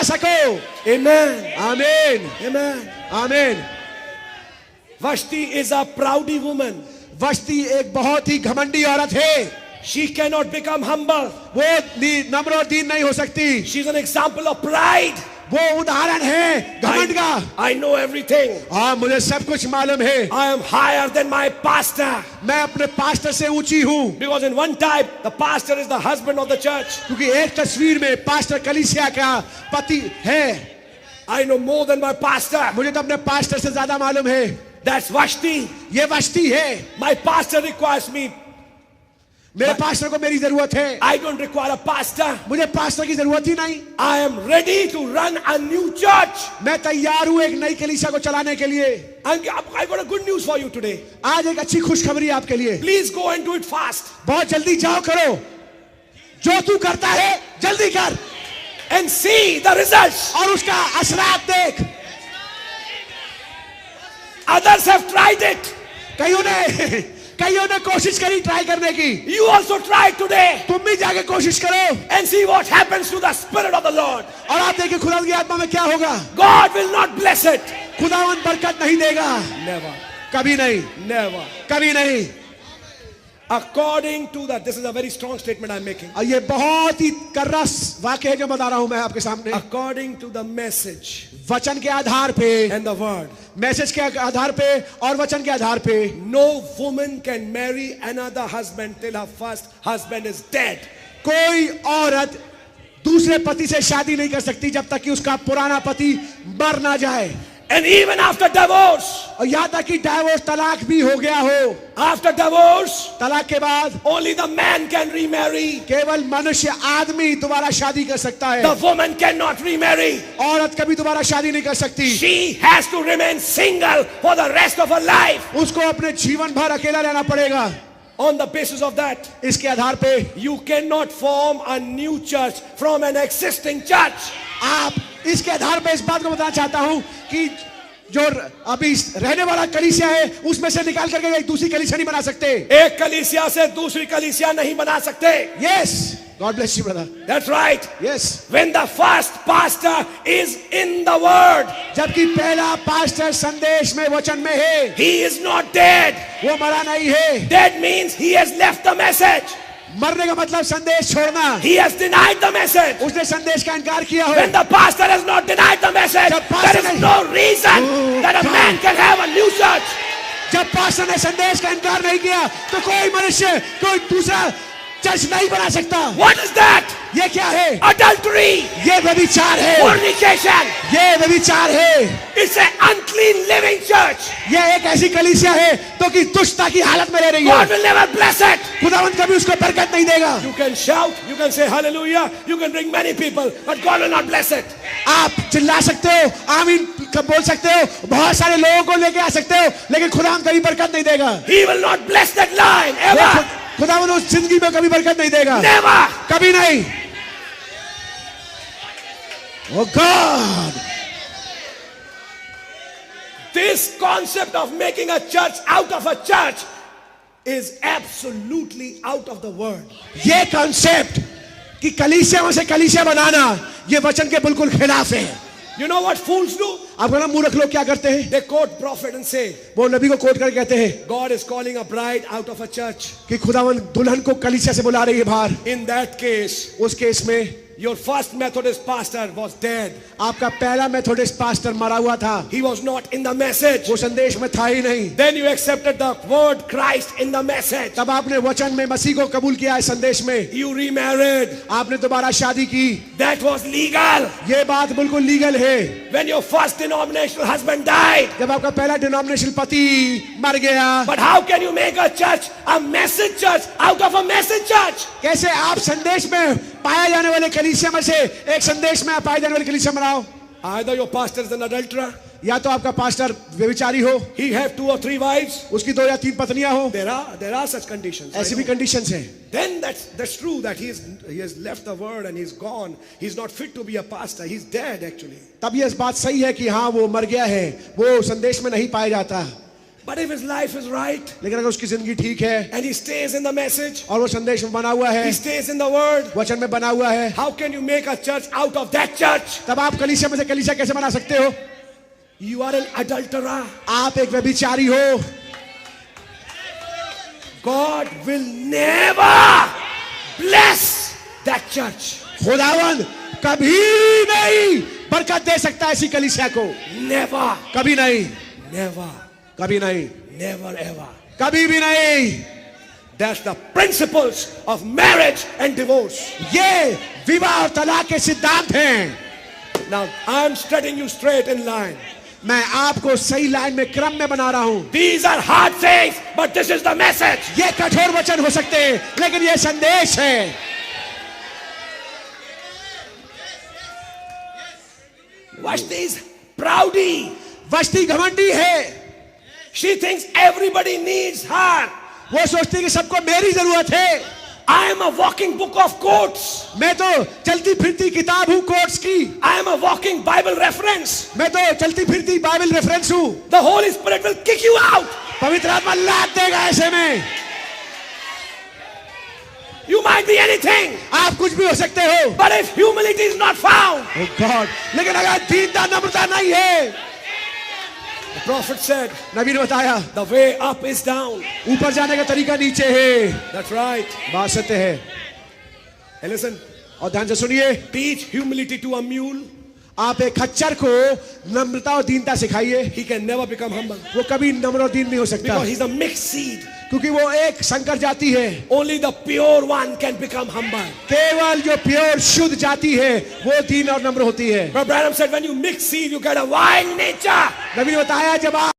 बता सको। Amen. आमीन, Amen. आमीन। Vashti is a proudy woman. वस्ती एक बहुत ही घमंडी औरत है। She cannot become humble. वो नम्र और दीन नहीं हो सकती। She's an example of pride. वो उदाहरण है घमंड का। I know everything. हाँ, मुझे सब कुछ मालूम है। I am higher than my pastor. मैं अपने पास्टर से ऊंची हूँ। Because in one type, the pastor is the husband of the church. क्योंकि एक तस्वीर में पास्टर कलीसिया का पति है। I know more than my pastor. मुझे तो अपने पास्टर से ज्यादा मालूम है। That's Vashti. ये वस्ती है। My pastor requires me. मेरे पास्टर को मेरी जरूरत है। I don't require a pastor. मुझे पास्टर की जरूरत ही नहीं। I am ready to run a new church. मैं तैयार हूँ एक नई कलीसिया को चलाने के लिए। I got a good news for you today. आज एक अच्छी खुशखबरी आपके लिए। Please go and do it fast. बहुत जल्दी जाओ करो। जो तू करता है जल्दी कर। And see the results. और उसका असरात देख। Others have tried it. कईयों ने कोशिश करी ट्राई करने की। You also try today. तुम भी जाके कोशिश करो। And see what happens to the Spirit of the Lord. और आप देखिए खुदा की आत्मा में क्या होगा। God will not bless it. खुदावन बरकत नहीं देगा। Never. कभी नहीं। Never. कभी नहीं। According to that, this is a very strong statement I'm making. और ये बहुत ही कर्रा वाक्य है जो बता रहा हूं मैं आपके सामने। According to the message वचन के आधार पे, and the word, मैसेज के आधार पे और वचन के आधार पे, no woman can marry another husband till her first husband is dead. कोई औरत दूसरे पति से शादी नहीं कर सकती जब तक कि उसका पुराना पति मर ना जाए। And even after divorce, और यहाँ तक कि डाइवोर्स तलाक भी हो गया हो, after divorce, तलाक के बाद only the man can remarry. केवल मनुष्य आदमी दोबारा शादी कर सकता है। The woman cannot remarry. औरत कभी दोबारा शादी नहीं कर सकती। She has to remain single for the rest of her life. उसको अपने जीवन भर अकेला रहना पड़ेगा। On the basis of that, इसके आधार पे you cannot form a new church from an existing church. आप इसके आधार पे इस बात को बताना चाहता हूं कि जो अभी रहने वाला कलीसिया है उसमें से निकाल करके एक दूसरी कलीसिया नहीं बना सकते। एक कलीसिया से दूसरी कलीसिया नहीं बना सकते। Yes, God bless you brother. That's right. Yes. When the first pastor is in the word, जबकि पहला पास्टर संदेश में वचन में है, he is not dead. वो मरा नहीं है। Dead means he has left the message. मरने का मतलब संदेश छोड़ना। He has denied the message. उसने संदेश का इनकार किया हो। When the pastor has not denied the message, there is no reason that a man can have a new church. जब पास्टर ने संदेश का इनकार नहीं किया तो कोई मनुष्य कोई दूसरा चर्च नहीं बना सकता। What is that? ये क्या है? Adultery. ये व्यभिचार है। Fornication. ये व्यभिचार है। It's an unclean living church. ये एक ऐसी कलीसिया है तो कि दुष्टता की हालत में रह रही है। God will never bless it. खुदावंद कभी उसको बरकत नहीं देगा। You can shout, you can say hallelujah, you can bring many people, but God will not bless it. आप चिल्ला सकते हो, आमीन बोल सकते हो, बहुत सारे लोगों को लेके आ सकते हो, लेकिन खुदावंद कभी बरकत नहीं देगा। He will not bless that line ever. खुदावंद उस जिंदगी में कभी बरकत नहीं देगा। Never. कभी नहीं। Oh God. This concept of making a church out of a church is absolutely out of the word. ये कॉन्सेप्ट कि कलीसिया में से कलीसिया बनाना ये वचन के बिल्कुल खिलाफ है। You know what fools do? आपको ना मूर्ख लोग क्या करते हैं? They quote prophet and say, वो नबी को कोट करके कहते हैं God is calling a bride out of a church. कि खुदावंद दुल्हन को कलीसिया से बुला रही है बाहर। In that case, उस केस में your first Methodist pastor was dead. आपका पहला मेथोडिस्ट पास्टर मरा हुआ था। He was not in the message. वो संदेश में था ही नहीं। Then you accepted the word Christ in the message. तब आपने वचन में मसीह को कबूल किया है संदेश में। You remarried. आपने दोबारा शादी की। That was legal. ये बात बिल्कुल लीगल है। When your first denominational husband died. जब आपका पहला डिनोमिनेशनल पति मर गया। But how can you make a church, a message church, out of a message church? कैसे आप संदेश में पाया जाने वाले कलीसिया में से एक संदेश में पाए जाने वाले कलीसिया बनाओ? Either your pastor is an adulterer. या तो आपका पास्टर व्यभिचारी हो, He have 2 or 3 wives. उसकी 2 या 3 पत्नियां हो। There are such conditions. ऐसी भी कंडीशंस हैं। Then that's true that he has left the word and he's gone. He's not fit to be a pastor. He's dead actually. तब ये बात सही है कि हाँ वो मर गया है, वो संदेश में नहीं पाया जाता। But if his life is right लेकिन अगर उसकी जिंदगी ठीक है and he stays in the message, और वो संदेश में बना हुआ है, he stays in the word, वचन में बना हुआ है, how can you make a church out of that church? तब आप कलीसिया में से कलीसिया कैसे बना सकते हो? You are an adulterer. आप एक व्यभिचारी हो. God will never bless that church. खुदावन कभी नहीं बरकत दे सकता ऐसी कलीसिया को. Never, कभी नहीं, never, कभी नहीं, never ever. कभी भी नहीं. That's the principles of marriage and divorce. ये विवाह और तलाक के सिद्धांत हैं. Now, I'm setting you straight in line. मैं आपको सही लाइन में क्रम में बना रहा हूं. These are hard things, but this is the message. ये कठोर वचन हो सकते हैं, लेकिन ये संदेश है. Vashti is proudy. वस्ती घमंडी है. She thinks everybody needs her. वो सोचती है कि सबको मेरी जरूरत है. I am a walking book of quotes. मैं तो चलती फिरती किताब हूं कोट्स की. I am a walking Bible reference. मैं तो चलती फिरती बाइबल रेफरेंस हूं. The Holy Spirit will kick you out. पवित्र आत्मा लात देगा ऐसे में. You might be anything, आप कुछ भी हो सकते हो. but if humility is not found, Oh God, लेकिन अगर दीनता नम्रता नहीं है, the prophet said, नबी ने बताया the way up is down. ऊपर जाने का तरीका नीचे है. That's right. बात सत्य है. Hey, listen. और ध्यान से सुनिए. Teach humility to a mule. आप एक खच्चर को नम्रता और दीनता सिखाइए. He can never become humble वो कभी नम्र और दीन नहीं हो सकता, because he's a mixed seed. क्योंकि वो एक संकर जाति है. Only the pure one can become humble. केवल जो प्योर शुद्ध जाति है वो दीन और नम्र होती है. Brother Branham said, when you mix seed, you get a wild nature. नबी ने बताया जब आप